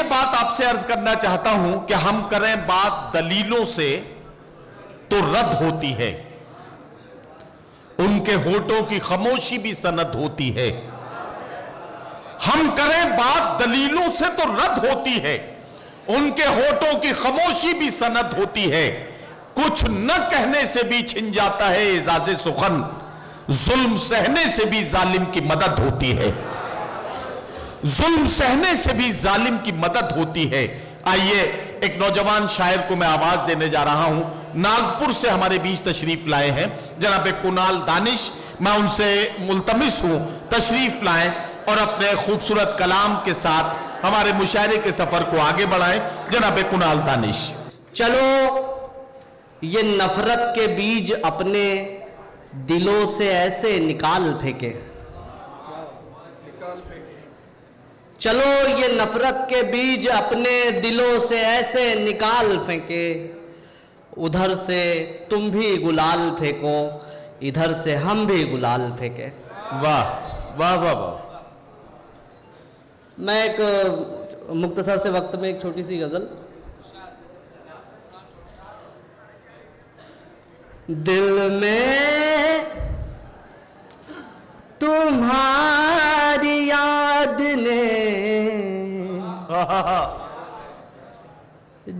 ये बात आपसे अर्ज करना चाहता हूं कि हम करें बात दलीलों से तो रद्द होती है, उनके होठों की खामोशी भी सनद होती है। हम करें बात दलीलों से तो रद्द होती है, उनके होठों की खामोशी भी सनद होती है। कुछ न कहने से भी छिन जाता है एजाज़े सुखन, जुल्म सहने से भी जालिम की मदद होती है। जुल्म सहने से भी जालिम की मदद होती है। आइए एक नौजवान शायर को मैं आवाज देने जा रहा हूं, नागपुर से हमारे बीच तशरीफ लाए हैं जनाब कुणाल दानिश। मैं उनसे मुल्तमिस हूं तशरीफ लाएं और अपने खूबसूरत कलाम के साथ हमारे मुशायरे के सफर को आगे बढ़ाएं। जनाब कुणाल दानिश। चलो ये नफरत के बीज अपने दिलों से ऐसे निकाल फेंके, चलो ये नफरत के बीज अपने दिलों से ऐसे निकाल फेंके। उधर से तुम भी गुलाल फेंको, इधर से हम भी गुलाल फेंके। वाह वाह वाह वाह। मैं एक मुख्तसर से वक्त में एक छोटी सी गजल। दिल में तुम्हारी याद ने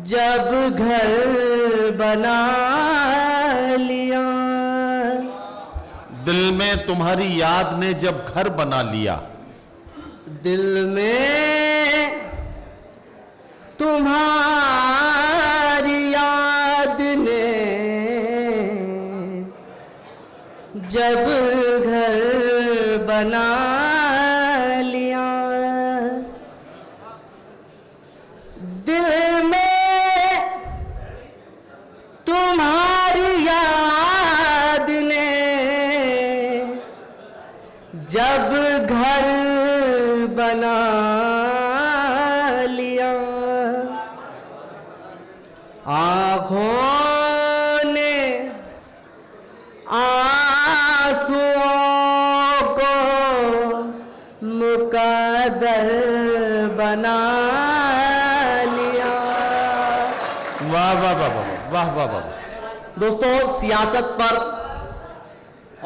जब घर बना लिया, दिल में तुम्हारी याद ने जब घर बना लिया, दिल में तुम्हारी याद ने जब घर बना लिया, दिल में तुम्हारी याद ने जब घर बना लिया, आँखों ने आंसुओं को मुकद्दर बना लिया। वाह वाह वाह वाह वाह वाह वाह। दोस्तों, सियासत पर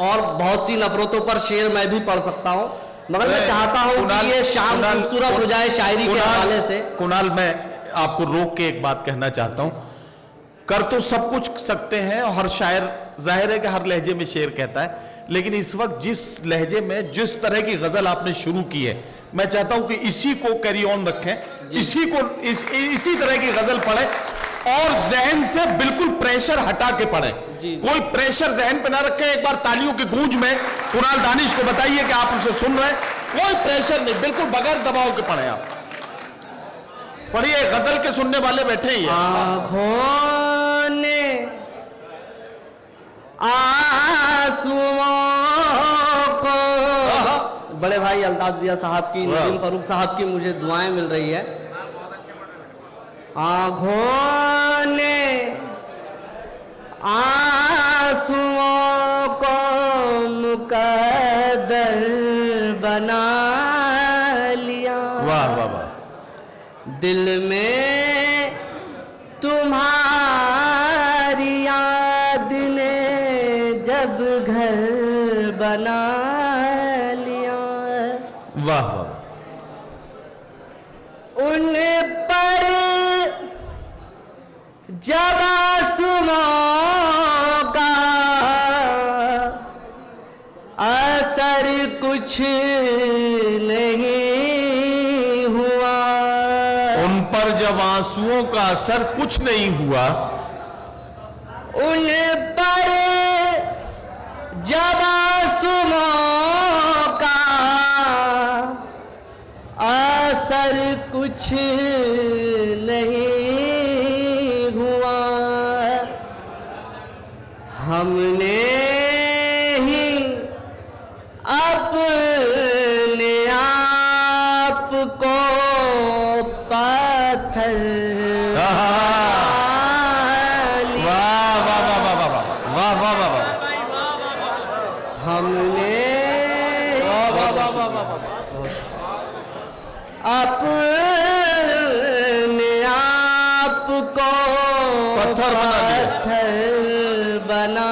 और बहुत सी नफरतों पर शेर मैं भी पढ़ सकता हूं, मगर मैं चाहता हूं कि ये शाम खूबसूरत हो जाए शायरी के हवाले से। कुणाल, मैं आपको रोक के एक बात कहना चाहता हूं। कर तो सब कुछ सकते हैं, और हर शायर जाहिर है कि हर लहजे में शेर कहता है, लेकिन इस वक्त जिस लहजे में जिस तरह की गजल आपने शुरू की है, मैं चाहता हूं कि इसी को कैरी ऑन रखें, इसी तरह की गजल पढ़ें और जहन से बिल्कुल प्रेशर हटा के पढ़ें। कोई प्रेशर जहन पे ना रखें। एक बार तालियों की गूंज में कुणाल दानिश को बताइए कि आप उसे सुन रहे हैं। कोई प्रेशर नहीं, बिल्कुल बगैर दबाव के पढ़ें। आप पढ़िए, गजल के सुनने वाले बैठे ही हैं। आँखों ने आंसुओं को, बड़े भाई अल्ताफ जिया साहब की, नदीम फारूक साहब की मुझे दुआएं मिल रही है। आँखों ने आंसुओं को मुकद्दर बना लिया, वाह वाह वाह। दिल में तुम्हारी याद ने जब घर बना लिया, वाह वाह। उन पर जब आंसुओं का असर कुछ नहीं हुआ, उन पर जब आंसुओं का असर कुछ नहीं हुआ, उन पर जब आंसुओं का असर कुछ नहीं हुआ, हमने ही अपने आप को पत्थर हमने अपने पत्थर बना दिए। पत्थर बना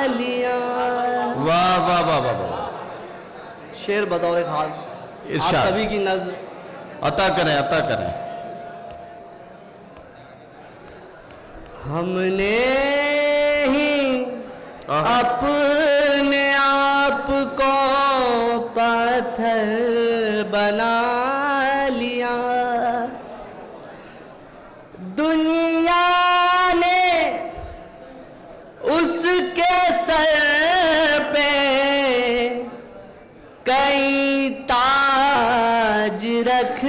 लिया। वाह वाह वाह वाह वाह। शेर बतौर खास आप इरशाद सभी की नजर अता करें, अता करें। हमने ही अपने आप को पत्थर बना लिया। दुनिया ने उसके सर पे कई ताज रख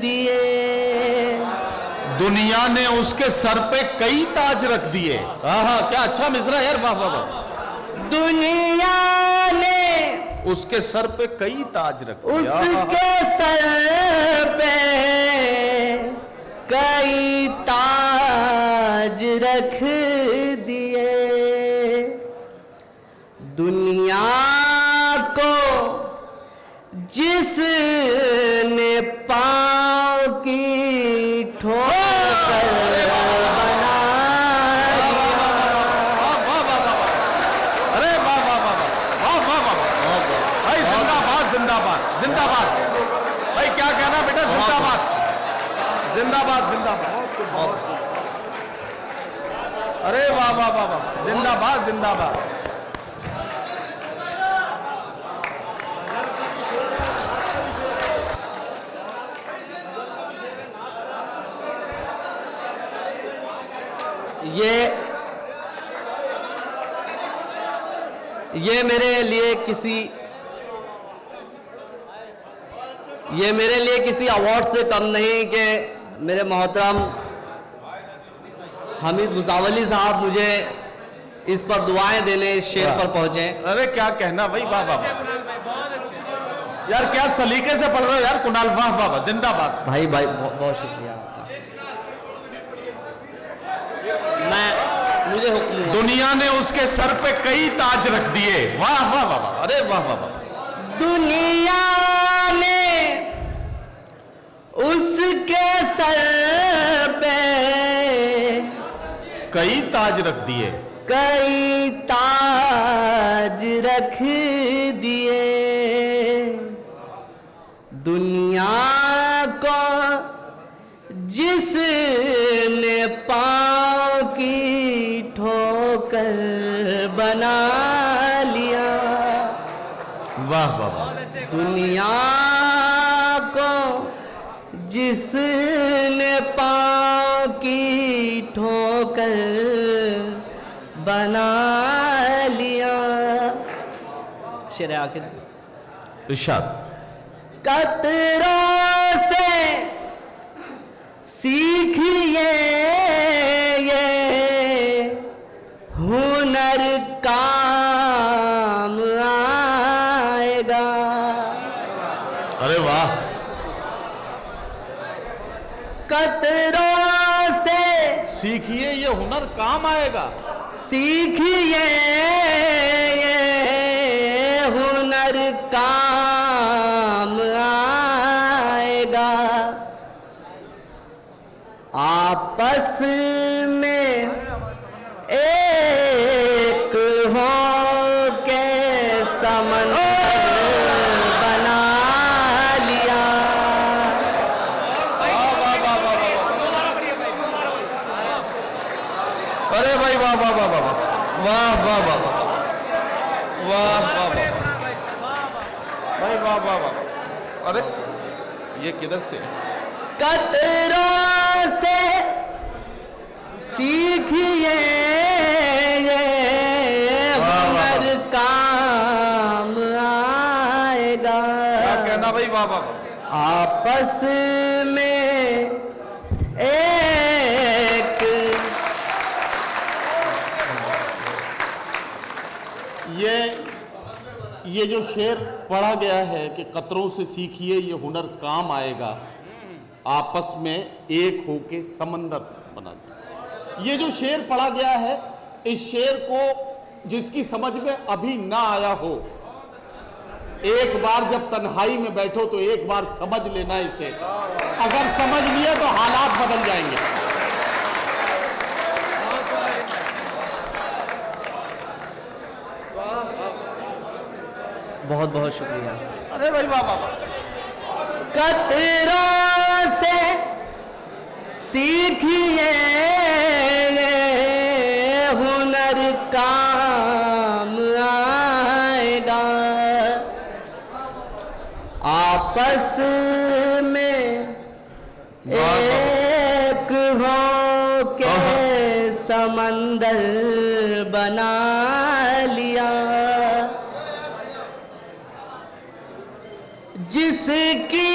दिए। दुनिया ने उसके सर पे कई ताज रख दिए। हाँ, क्या अच्छा मिसरा यार, वाह वाह वाह। दुनिया ने उसके सर पे कई ताज रख दिए। उसके सर पे कई ताज रख दिए। दुनिया को जिसने पाँव की ठोकर बना अरे वाह वाह वाह वाह वाह वाह वाह भाई, जिंदाबाद जिंदाबाद जिंदाबाद भाई, क्या कहना बेटा, जिंदाबाद जिंदाबाद जिंदाबाद। अरे वाह वाह वाह वाह, जिंदाबाद जिंदाबाद। ये मेरे लिए किसी अवार्ड से कम नहीं कि मेरे मोहतरम हमीद मुसावली साहब मुझे इस पर दुआएं देने इस शेर पर पहुंचे। अरे क्या कहना भाई, वाह वाह यार, क्या सलीके से पढ़ रहे हो यार कुणाल, वाह वाह वाह, जिंदाबाद भाई बहुत बहुत शुक्रिया आपका। मुझे हुक्म हुआ। दुनिया ने उसके सर पे कई ताज रख दिए। वाह वाह वाह वाह, अरे वाह वाह वाह। दुनिया ने उसके सर पे कई ताज रख दिए। कई ताज रख दिए। दुनिया को जिसने पाँव की ठोकर बना लिया। वाह वाह वाह। दुनिया को जिसने पाँव की ठोकर बना लिया। शेर आखिर इरशाद। कतरों से सीखिए ये हुनर काम आएगा। अरे वाह। कतरों से सीखिए ये हुनर काम आएगा। सीखिए ये हुनर काम आएगा। आपस में एक हो के समंदर बना लिया। अरे भाई वाह वाह वाह वाह वाह वाह वाह वाह वाह वाह भाई, वाह वाह वाह। अरे ये किधर से? कतरों से सीखिए ये हुनर काम आएगा। क्या कहना भाई, वाह वाह वाह। आपस में एक ये जो शेर पढ़ा गया है कि कतरों से सीखिए ये हुनर काम आएगा, आपस में एक होके समंदर बना दिया। ये जो शेर पढ़ा गया है, इस शेर को जिसकी समझ में अभी ना आया हो, एक बार जब तन्हाई में बैठो तो एक बार समझ लेना इसे। अगर समझ लिया तो हालात बदल जाएंगे। बहुत बहुत शुक्रिया। अरे भाई वाह वाह वाह। कतरों से सीखिए हुनर काम आएगा, आपस में एक हो के समंदर बना लिया, जिसकी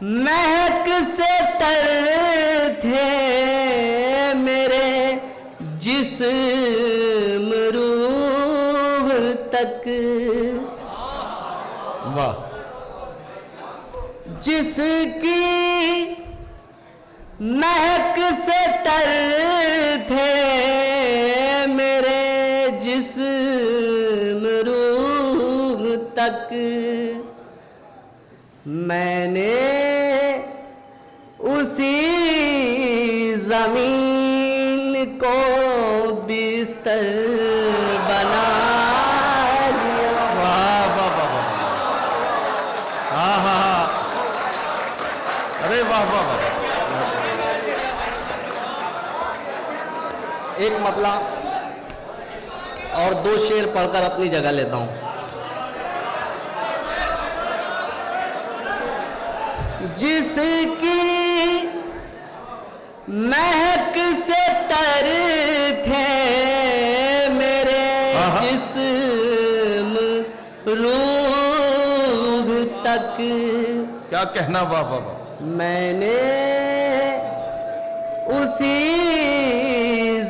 महक से तर थे मेरे जिस्म रूह तक, वाह। जिसकी महक से तर थे मेरे जिस्म रूह तक, मैंने उसी जमीन को बिस्तर बना लिया। वाह वाह वाह वाह। हाँ हाँ हाँ। अरे वाह वाह वाह। एक मतला और 2 शेर पढ़कर अपनी जगह लेता हूं। जिसकी महक से तर थे मेरे जिस्म रूह तक, क्या कहना, वाह वाह वाह। मैंने उसी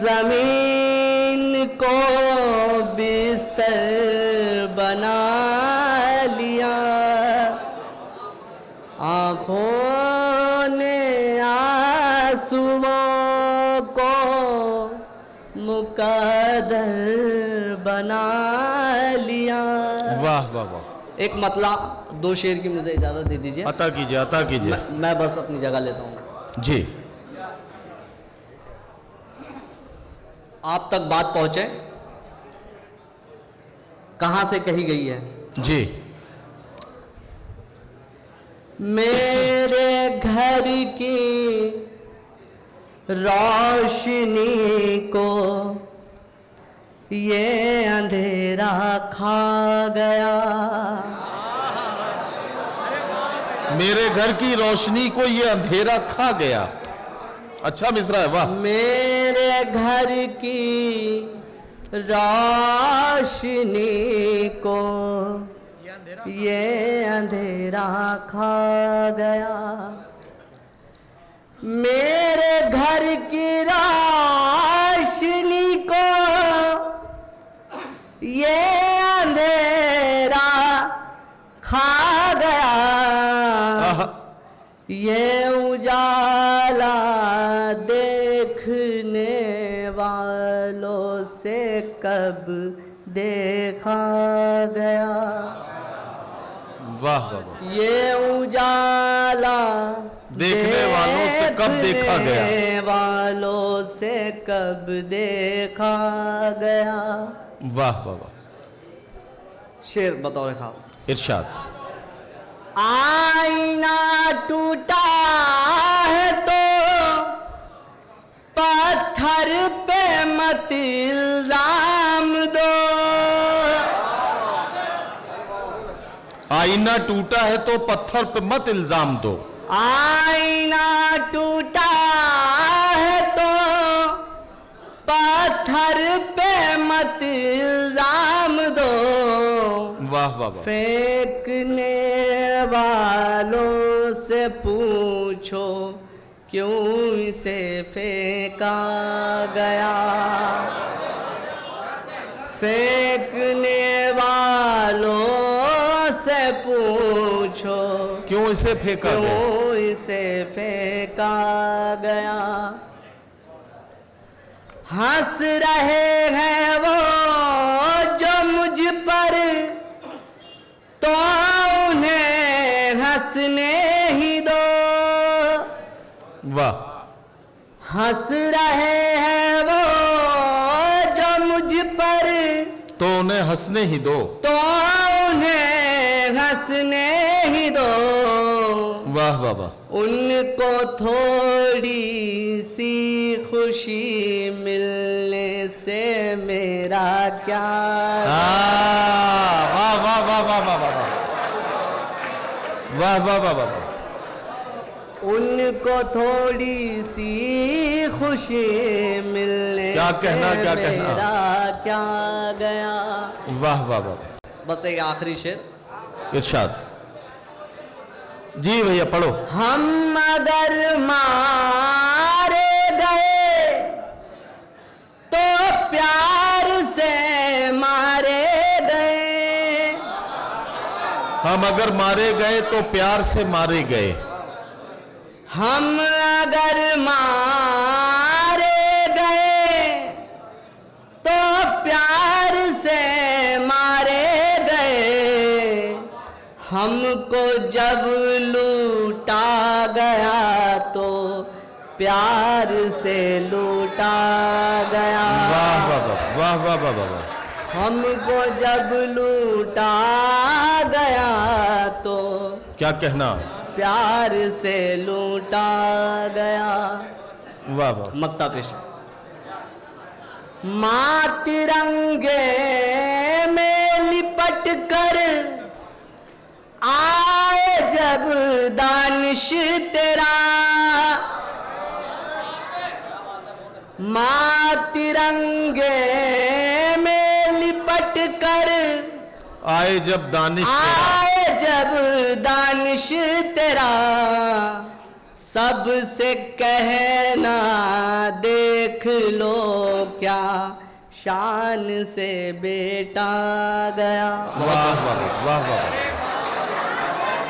जमीन को बिस्तर बना लिया, आँखों ने आंसुओं को मुकद्दर बना लिया। वाह वाह वाह। एक मतला 2 शेर की मुझे इजाजत दे दीजिए। अता कीजिए, अता कीजिए। मैं बस अपनी जगह लेता हूँ। जी। आप तक बात पहुंचे, कहां से कही गई है? जी। मेरे घर की रोशनी को ये अंधेरा खा गया, मेरे घर की रोशनी को ये अंधेरा खा गया। अच्छा मिसरा है, वाह। मेरे घर की रोशनी को ये अंधेरा खा गया, मेरे घर की रोशनी को ये अंधेरा खा गया, ये उजाला देखने वालों से कब देखा गया, वाह वाह वाह। ये उजाला देखने वालों से कब देखा गया, देखने वालों से कब देखा गया। वाह वाह वाह। शेर बतौर खास। इरशाद। आईना टूटा है तो पत्थर पे मत इल्जाम दो, आईना टूटा है तो पत्थर पे मत इल्जाम दो, आईना टूटा है तो पत्थर पे मत इल्जाम दो, वाह वाह वाह। फेंकने वालों से पूछो क्यों इसे फेंका गया, फेंकने वालों से पूछो क्यों इसे फेंका गया, क्यों इसे फेंका गया। हंस रहे हैं वो जो मुझ पर तो उन्हें हंसने ही दो, वाह। हंस रहे हैं वो जो मुझ पर तो उन्हें उन्हें हंसने ही दो। तो उन्हें हंसने ही दो। वाह वाह वाह। उनको थोड़ी सी खुशी मिलने से मेरा क्या। वाह वाह वाह वाह वाह वाह वाह वाह वाह वाह। उनको थोड़ी सी खुशी मिलने क्या कहना, से क्या कहना? मेरा क्या गया। वाह वाह वाह। बस एक आखिरी शेर। इरशाद जी भैया पढ़ो। हम अगर मारे गए तो प्यार से मारे गए। हम अगर मारे गए तो प्यार से मारे गए। हम अगर मारे गए तो प्यार से मारे गए। हमको जब लूटा गया तो प्यार से लूटा गया। वाह वाह वाह वाह वाह वाह वाह वाह। हमको जब लूटा गया तो क्या कहना। प्यार से लूटा गया। वाह वाह। मक्ता पेश। माँ तिरंगे में लिपट कर आए जब दानिश तेरा। माँ तिरंगे में लिपट कर आए जब दानिश तेरा। आए जब दानिश तेरा। सबसे कहना देख लो क्या शान से बेटा गया। वाह वाह वाह वाह वाह।